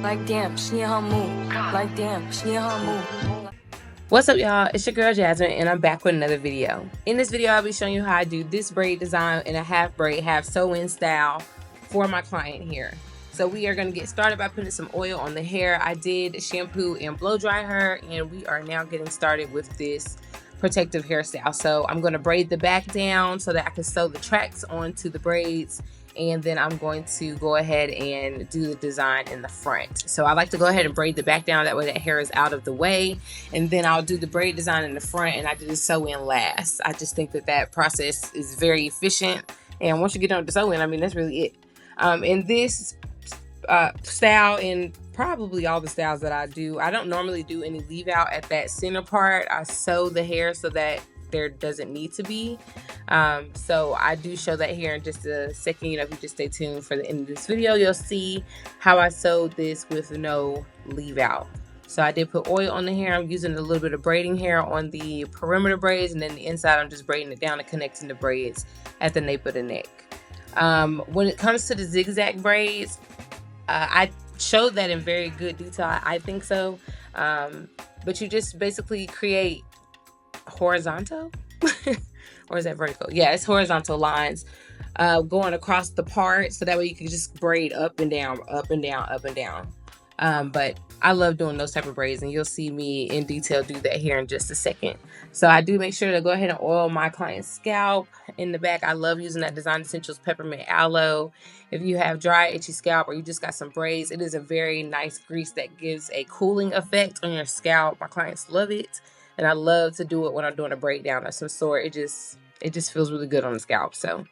Like damn, she in her mood. Like damn, she in her mood. What's up, y'all? It's your girl Jasmine, and I'm back with another video. In this video, I'll be showing you how I do this braid design in a half braid, half sew-in style for my client here. So we are going to get started by putting some oil on the hair. I did shampoo and blow dry her, and we are now getting started with this protective hairstyle. So I'm going to braid the back down so that I can sew the tracks onto the braids, and then I'm going to go ahead and do the design in the front. So I like to go ahead and braid the back down, that way that hair is out of the way, and then I'll do the braid design in the front, and I do the sew in last. I just think that that process is very efficient, and once you get on the sew in, I mean, that's really it. In this style, and probably all the styles that I do, I don't normally do any leave out at that center part. I sew the hair so that there doesn't need to be. So I do show that here in just a second. You know, if you just stay tuned for the end of this video, you'll see how I sewed this with no leave out. So I did put oil on the hair. I'm using a little bit of braiding hair on the perimeter braids, and then the inside I'm just braiding it down and connecting the braids at the nape of the neck. When it comes to the zigzag braids, I showed that in very good detail, I think so. But you just basically create horizontal or is that vertical? Yeah, it's horizontal lines going across the part, so that way you can just braid up and down, up and down, up and down. But I love doing those type of braids, and you'll see me in detail do that here in just a second. So I do make sure to go ahead and oil my client's scalp. In the back, I love using that Design Essentials Peppermint Aloe. If you have dry, itchy scalp, or you just got some braids, it is a very nice grease that gives a cooling effect on your scalp. My clients love it, and I love to do it when I'm doing a braid down of some sort. It just feels really good on the scalp. So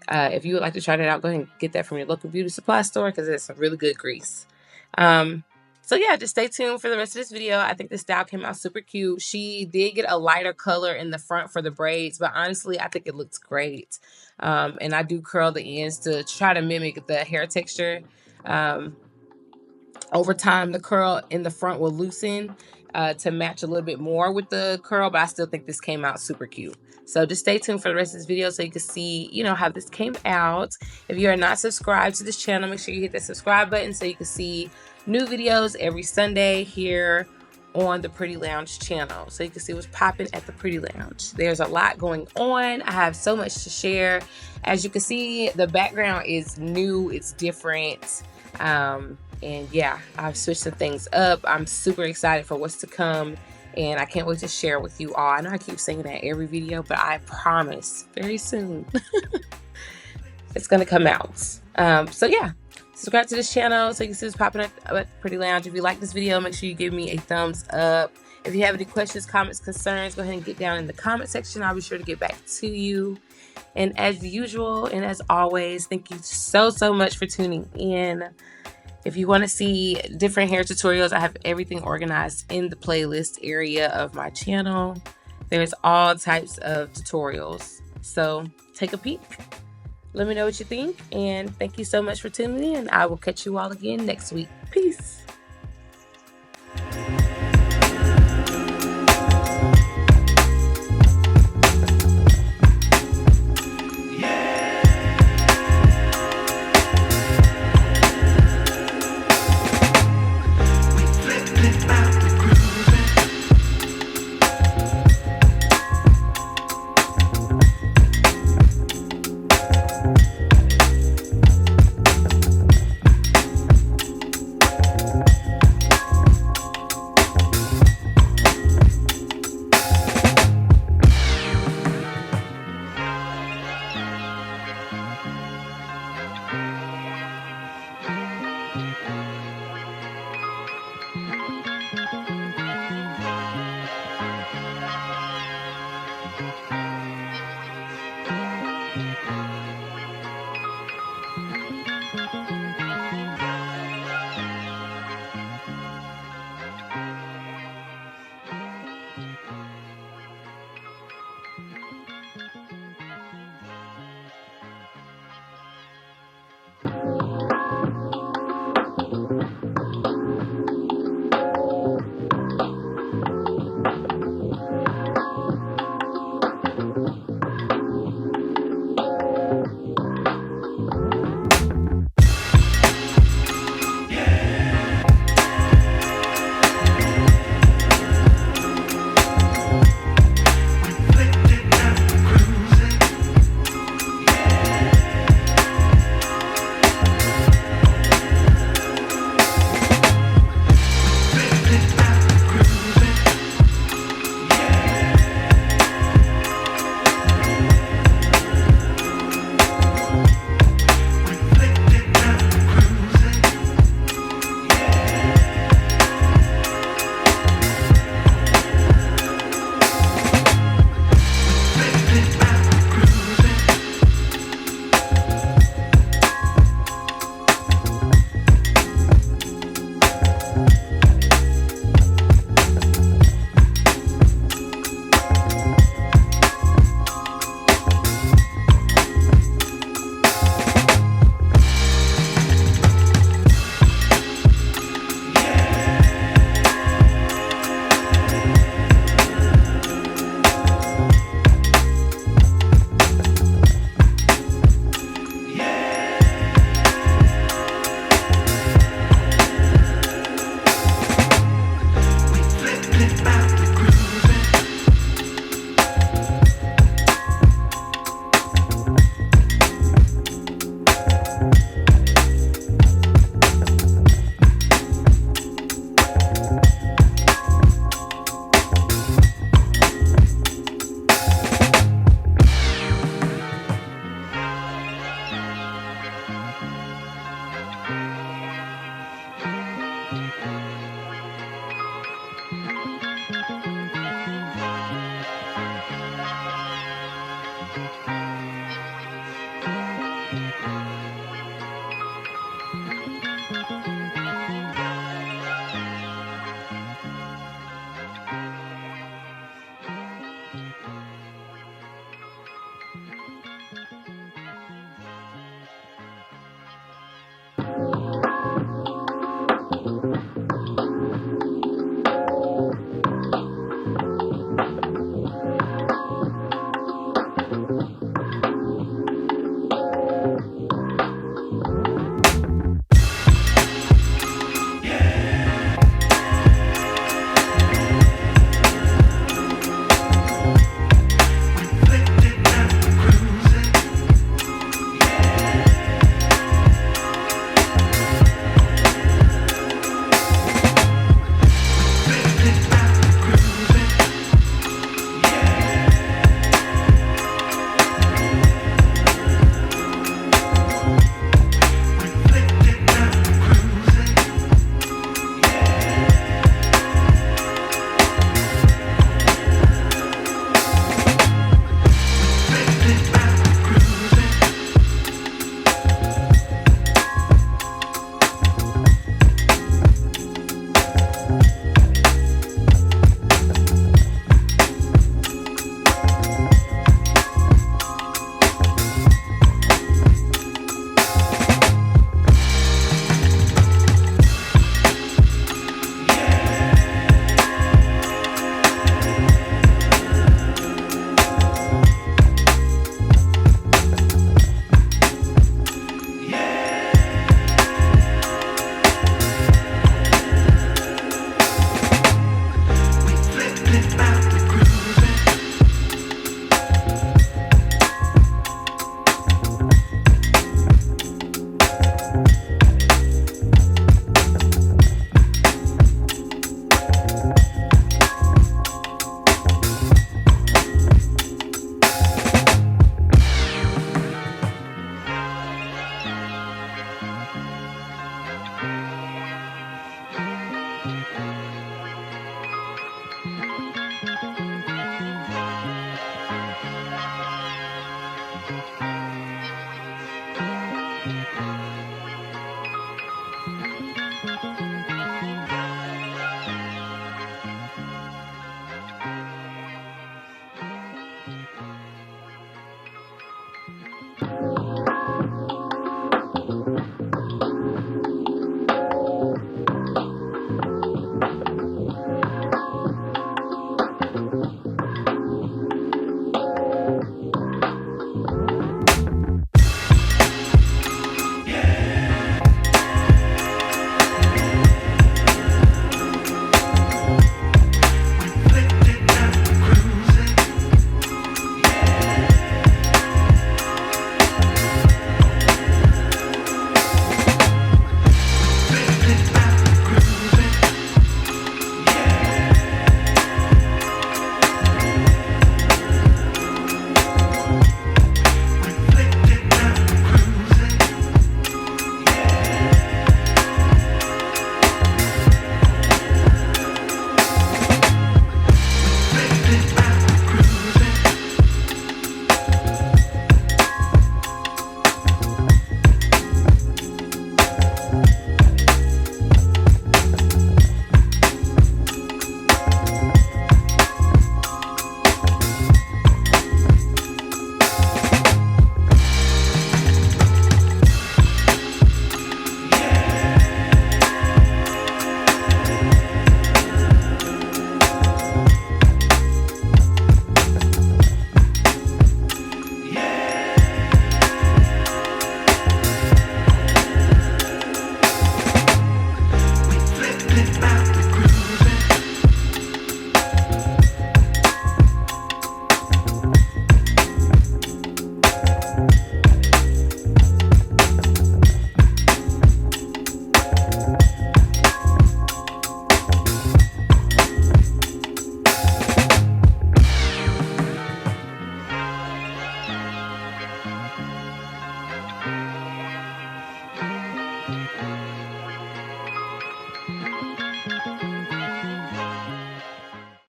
if you would like to try that out, go ahead and get that from your local beauty supply store, because it's a really good grease. So yeah, just stay tuned for the rest of this video. I think this style came out super cute. She did get a lighter color in the front for the braids, but honestly, I think it looks great. And I do curl the ends to try to mimic the hair texture. Over time, the curl in the front will loosen to match a little bit more with the curl, but I still think this came out super cute. So just stay tuned for the rest of this video so you can see, you know, how this came out. If you are not subscribed to this channel, make sure you hit that subscribe button so you can see new videos every Sunday here on the Pretty Lounge channel, so you can see what's popping at the Pretty Lounge. There's a lot going on. I have so much to share. As you can see, the background is new, it's different. And yeah, I've switched some things up. I'm super excited for what's to come, and I can't wait to share with you all. I know I keep saying that every video, but I promise very soon it's gonna come out. So yeah, subscribe to this channel so you can see what's popping at Pretty Lounge. If you like this video, make sure you give me a thumbs up. If you have any questions, comments, concerns, go ahead and get down in the comment section. I'll be sure to get back to you. And as usual, and as always, thank you so much for tuning in. If you want to see different hair tutorials, I have everything organized in the playlist area of my channel. There's all types of tutorials, so take a peek. Let me know what you think, and thank you so much for tuning in. I will catch you all again next week. Peace.